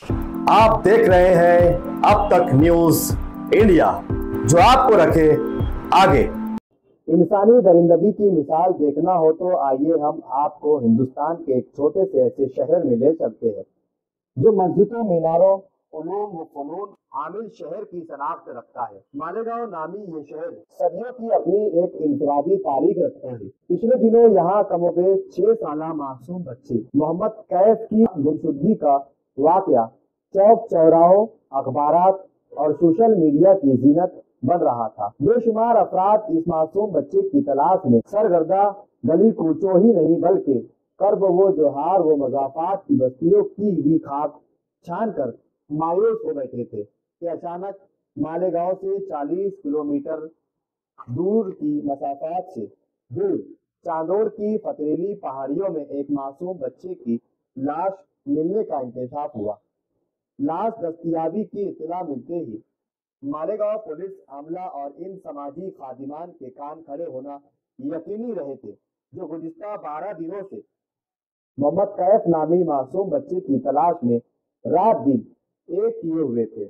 आप देख रहे हैं अब तक न्यूज इंडिया, जो आपको रखे आगे। इंसानी दरिंदगी की मिसाल देखना हो तो आइए हम आपको हिंदुस्तान के एक छोटे से ऐसे शहर में ले चलते हैं जो मस्जिदों, मीनारों, उलूम व फनून आमिल शहर की शनाख्त रखता है। मालेगांव नामी ये शहर सदियों की अपनी एक इंफरादी तारीख रखता है। पिछले दिनों यहाँ कमोबेश 6 साला मासूम बच्चे मोहम्मद कैफ की गुमशुदगी का वाकया चौक चौराहों, अखबारात और सोशल मीडिया की जीनत बन रहा था। बेशुमार अफराद इस मासूम बच्चे की तलाश में सरगर्दा गली कूचों ही नहीं बल्कि कर्ब वो जोहार वो मजाफात की बस्तियों की भी खाक छान कर मायूस हो बैठे थे कि अचानक मालेगांव से 40 किलोमीटर दूर की मसाफात से दूर चांदोड़ की पथरीली पहाड़ियों में एक मासूम बच्चे की लाश मिलने का इंकशाफ हुआ। लाश दस्तयाबी की इत्तला मिलते ही मालेगांव पुलिस अमला और इन समाजी खादिमान के कान खड़े होना यकीनी रहे थे, जो गुज़िश्ता 12 दिनों से मोहम्मद कैफ नामी मासूम बच्चे की तलाश में रात दिन एक किए हुए थे।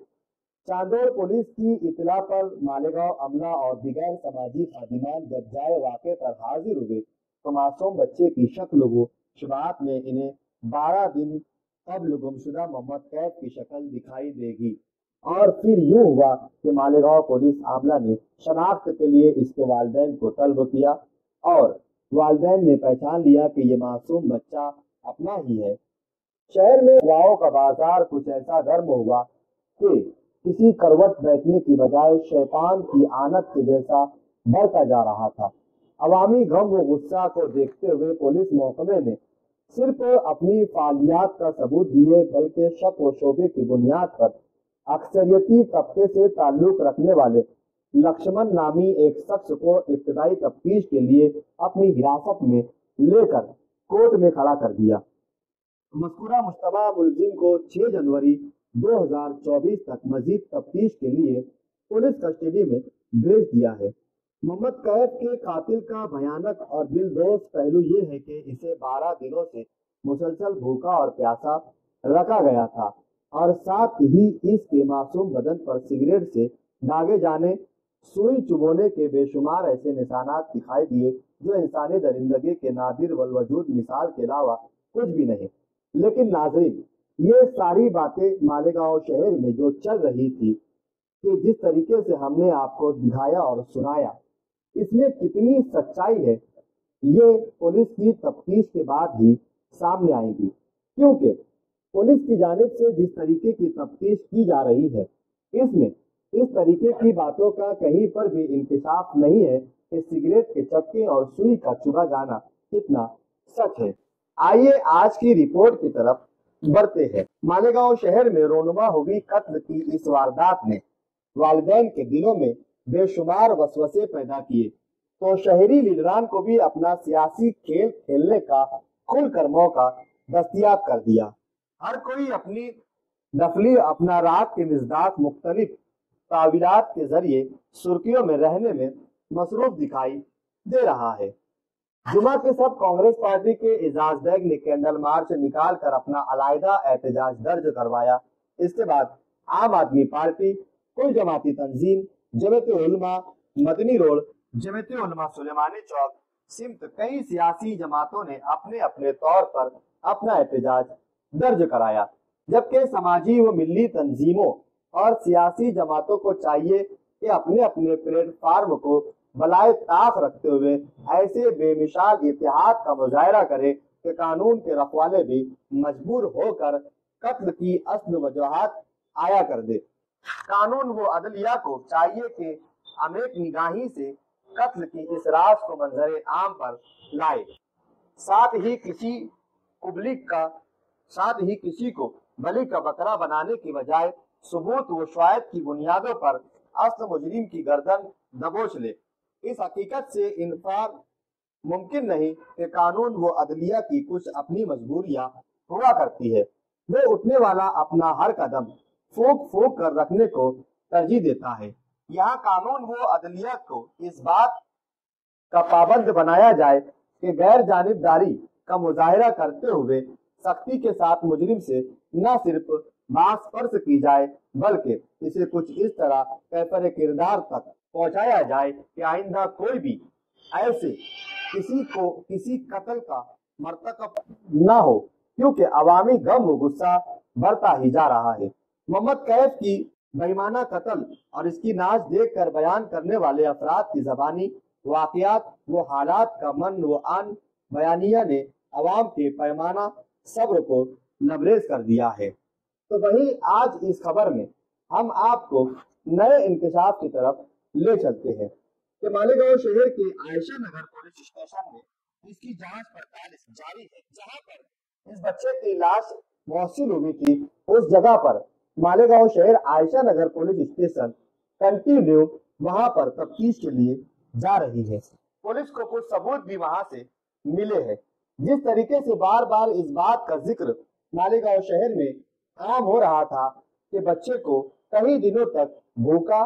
चांदोड़ पुलिस की इत्तला पर मालेगांव अमला और दिगर समाजी खादिमान जब जाए वाक़े पर हाजिर हुए तो मासूम बच्चे की शक्ल व शुबात में इन्हें 12 दिन कब्ल गुमशुदा मोहम्मद कैफ की शक्ल दिखाई देगी। और फिर यूं हुआ कि मालेगांव पुलिस आमला ने शनाख्त के लिए इसके वालिदैन को तलब किया और वालिदैन ने पहचान लिया कि ये मासूम बच्चा अपना ही है। शहर में अफवाहों का बाजार कुछ ऐसा गर्म हुआ कि किसी करवट बैठने की बजाय शैतान की आनत के जैसा बढ़ता जा रहा था। अवामी गम व गुस्सा को देखते हुए पुलिस महकमे ने सिर्फ अपनी फालियात का सबूत दिए बल्कि शक व शोबे की बुनियाद पर अक्सरियती तबके से ताल्लुक रखने वाले लक्ष्मण नामी एक शख्स को इब्तदाई तफ्तीश के लिए अपनी हिरासत में लेकर कोर्ट में खड़ा कर दिया। मज़कूरा मुश्तबा मुलजिम को 6 जनवरी 2024 तक मजीद तफ्तीश के लिए पुलिस कस्टडी में भेज दिया है। मोहम्मद कैफ के कातिल का भयानक और दिलदोज पहलू ये है कि इसे 12 दिनों से मुसलसल भूखा और प्यासा रखा गया था और साथ ही इसके मासूम बदन पर सिगरेट से दागे जाने, सुई चुभोने के बेशुमार ऐसे निशानात दिखाई दिए जो इंसानी दरिंदगी के नादिर वल वजूद मिसाल के अलावा कुछ भी नहीं। लेकिन नाज़रीन, ये सारी बातें मालेगांव शहर में जो चल रही थी कि जिस तरीके से हमने आपको दिखाया और सुनाया, इसमें कितनी सच्चाई है ये पुलिस की तफ्तीश के बाद ही सामने आएगी। क्योंकि पुलिस की जानिब से जिस तरीके की तफ्तीश की जा रही है, इसमें इस तरीके की बातों का कहीं पर भी इंकशाफ नहीं है कि सिगरेट के चक्के और सुई का चुभा जाना कितना सच है। आइए आज की रिपोर्ट की तरफ बढ़ते हैं। मालेगांव शहर में रोनुमा हुई कत्ल की इस वारदात ने वालिदैन के दिलों में बेशुमार वसवसे पैदा किए तो शहरी लीडरान को भी अपना सियासी खेल खेलने का खुलकर मौका दस्तयाब कर दिया। हर कोई अपनी नफली अपना रात के मिज़दाक मुख्तलिफ तावीलात के जरिए सुर्खियों में रहने में मसरूफ दिखाई दे रहा है। जुमा के सब कांग्रेस पार्टी के एजाज बैग ने कैंडल मार्च निकाल कर अपना अलायदा एहतजाज दर्ज करवाया। इसके बाद आम आदमी पार्टी, कुल जमाती तंजीम, जमात-ए-उलमा मदनी रोड, जमात-ए-उलमा सुलेमानी चौक सिमत कई सियासी जमातों ने अपने अपने तौर पर अपना एहतजाज दर्ज कराया, जबकि समाजी व मिली तंजीमों और सियासी जमातों को चाहिए कि अपने अपने प्लेटफार्म को बलाए ताक रखते हुए ऐसे बेमिसाल इत्तेहाद का मुजाहरा करे कि कानून के रखवाले भी मजबूर होकर कत्ल की असल वजूहात आया कर दे। कानून व अदलिया को चाहिए कि अमेक निगाही से कत्ल की इस राज को मंजरे आम पर लाए, साथ ही किसी को बलि का बकरा बनाने की बजाय सबूत व शवाहिद की बुनियादों पर असल मुजरिम की गर्दन दबोच ले। इस हकीकत से इनकार मुमकिन नहीं कि कानून व अदलिया की कुछ अपनी मजबूरियां हुआ करती है। वो उठने वाला अपना हर कदम फूक फूक कर रखने को तरजीह देता है। यहाँ कानून व अदलिया को इस बात का पाबंद बनाया जाए कि गैर जानिबदारी का मुजाहरा करते हुए सख्ती के साथ मुजरिम से न सिर्फ बात स्पर्श की जाए, बल्कि इसे कुछ इस तरह कैफरे किरदार तक पहुंचाया जाए कि आइंदा कोई भी ऐसे किसी कत्ल का मर्तकब न हो, क्योंकि अवामी गम व गुस्सा बढ़ता ही जा रहा है। मोहम्मद कैफ की बेईमाना कत्ल और इसकी नाच देख कर बयान करने वाले अफराद की जबानी वाकयात व हालात का मन व आन बयानिया ने अवाम के पैमाना सब्र को लबरेज कर दिया है। तो वहीं आज इस खबर में हम आपको नए इंकशाफ की तरफ ले चलते हैं कि मालेगांव शहर के आयशा नगर पुलिस स्टेशन में इसकी जांच पड़ताल जारी है। जहां पर इस बच्चे की लाश मौसूल हुई थी, उस जगह पर मालेगांव शहर आयशा नगर पुलिस स्टेशन कंटिन्यू वहां पर तफ्तीश के लिए जा रही है। पुलिस को कुछ सबूत भी वहां से मिले हैं। जिस तरीके से बार बार इस बात का जिक्र मालेगांव शहर में आम हो रहा था कि बच्चे को कई दिनों तक भूखा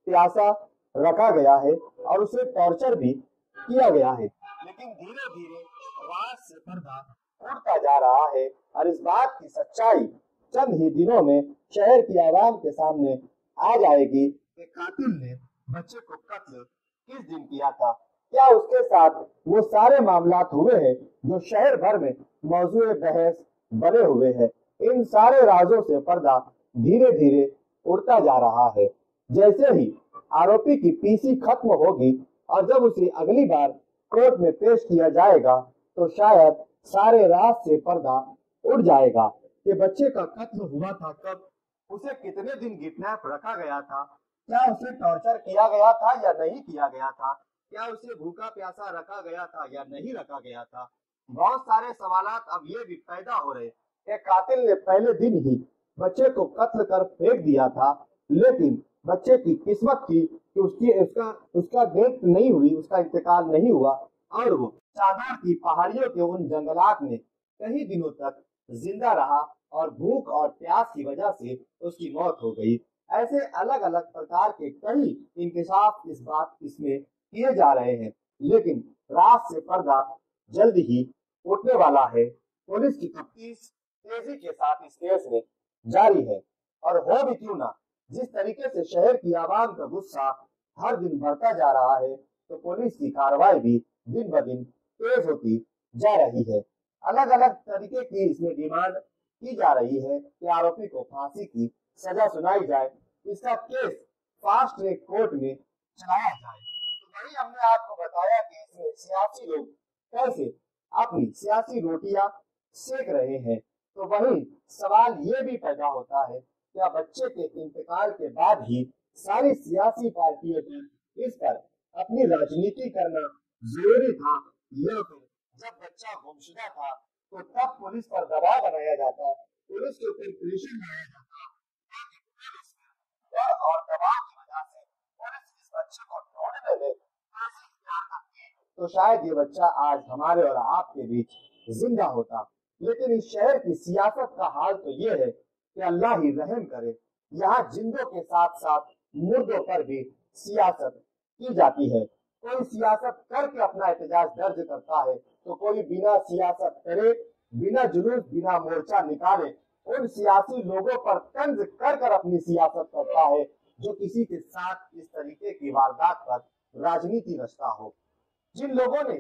प्यासा रखा गया है और उसे टॉर्चर भी किया गया है, लेकिन धीरे धीरे राज से पर्दा उड़ता जा रहा है और इस बात की सच्चाई चंद ही दिनों में शहर की आवाम के सामने आ जाएगी कि कातिल ने बच्चे को कत्ल किस दिन किया था, क्या उसके साथ वो सारे मामलात हुए हैं जो शहर भर में मौजूद बहस बने हुए हैं। इन सारे राजों से पर्दा धीरे धीरे उड़ता जा रहा है। जैसे ही आरोपी की पीसी खत्म होगी और जब उसे अगली बार कोर्ट में पेश किया जाएगा तो शायद सारे राज से पर्दा उड़ जाएगा कि बच्चे का कत्ल हुआ था कब, उसे कितने दिन किडनैप रखा गया था, क्या उसे टॉर्चर किया गया था या नहीं किया गया था, क्या उसे भूखा प्यासा रखा गया था या नहीं रखा गया था। बहुत सारे सवालात अब ये भी पैदा हो रहे कि कातिल ने पहले दिन ही बच्चे को कत्ल कर फेंक दिया था, लेकिन बच्चे की किस्मत थी कि उसका डेथ नहीं हुई, उसका इंतकाल नहीं हुआ और वो चादर की पहाड़ियों के उन जंगलात में कई दिनों तक जिंदा रहा और भूख और प्यास की वजह से उसकी मौत हो गई। ऐसे अलग अलग प्रकार के कई इंकशाफ इसमें किए जा रहे हैं, लेकिन रात से पर्दा जल्द ही उठने वाला है। पुलिस की तफ्तीश तेजी के साथ इस केस में जारी है और हो भी क्यों ना, जिस तरीके से शहर की आवाम का गुस्सा हर दिन बढ़ता जा रहा है तो पुलिस की कार्रवाई भी दिन ब दिन तेज होती जा रही है। अलग अलग तरीके की इसमें डिमांड की जा रही है कि आरोपी को फांसी की सजा सुनाई जाए, इसका केस फास्ट ट्रैक कोर्ट में चलाया जाए। तो वही हमने आपको बताया कि इसमें सियासी लोग कैसे अपनी सियासी रोटियां सेक रहे हैं। तो वही सवाल ये भी पैदा होता है, क्या बच्चे के इंतकाल के बाद ही सारी सियासी पार्टियों को इस पर अपनी राजनीति करना जरूरी था, या फिर जब बच्चा गुमशुदा था तो तब पुलिस पर दबाव बनाया जाता, पुलिस के ऊपर प्रेशर बनाया जाता और दबाव की वजह से पुलिस इस बच्चे को ढूंढने में तो शायद ये बच्चा आज हमारे और आपके बीच जिंदा होता। लेकिन इस शहर की सियासत का हाल तो ये है कि अल्लाह ही रहम करे, यहाँ जिंदों के साथ साथ मुर्दों पर भी सियासत की जाती है। कोई सियासत करके अपना एहतजाज दर्ज करता है तो कोई बिना सियासत करे, बिना जुलूस, बिना मोर्चा निकाले उन सियासी लोगों पर तंज कर कर अपनी सियासत करता है जो किसी के साथ इस तरीके की वारदात पर राजनीति रचता हो। जिन लोगों ने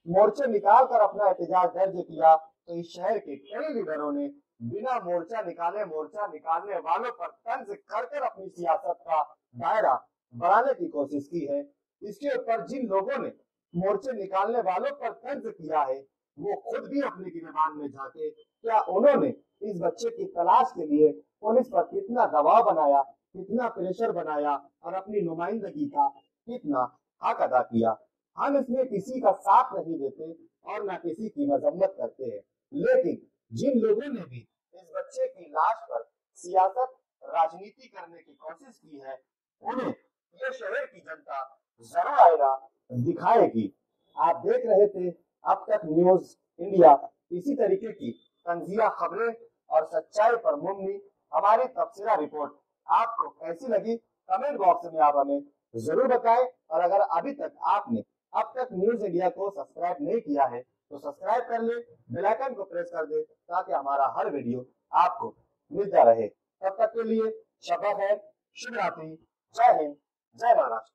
मोर्चे निकाल कर अपना एहतजाज दर्ज किया तो इस शहर के कई लीडरों ने बिना मोर्चा निकालने वालों पर तंज कर कर अपनी सियासत का दायरा बढ़ाने की कोशिश की है। इसके ऊपर जिन लोगों ने मोर्चे निकालने वालों पर तंज किया है वो खुद भी अपने गिरबान में झांके, क्या उन्होंने इस बच्चे की तलाश के लिए पुलिस पर कितना दबाव बनाया, कितना प्रेशर बनाया और अपनी नुमाइंदगी का कितना हक अदा किया। हम इसमें किसी का साथ नहीं देते और न किसी की मजम्मत करते हैं, लेकिन जिन लोगों ने भी इस बच्चे की लाश पर सियासत राजनीति करने की कोशिश की है उन्हें ये शहर की जनता जरूर आएगा दिखाएगी। आप देख रहे थे अब तक न्यूज इंडिया, इसी तरीके की तंजिया खबरें और सच्चाई पर मुबनी हमारी तबसरा रिपोर्ट आपको कैसी लगी कमेंट बॉक्स में आप हमें जरूर बताएं। और अगर अभी तक आपने अब तक न्यूज इंडिया को सब्सक्राइब नहीं किया है तो सब्सक्राइब कर ले, बेल आइकन को प्रेस कर दे ताकि हमारा हर वीडियो आपको मिलता रहे। تب تک کے لیے شب بخیر، شبھ راتری، جے ہند، جے مہاراشٹر۔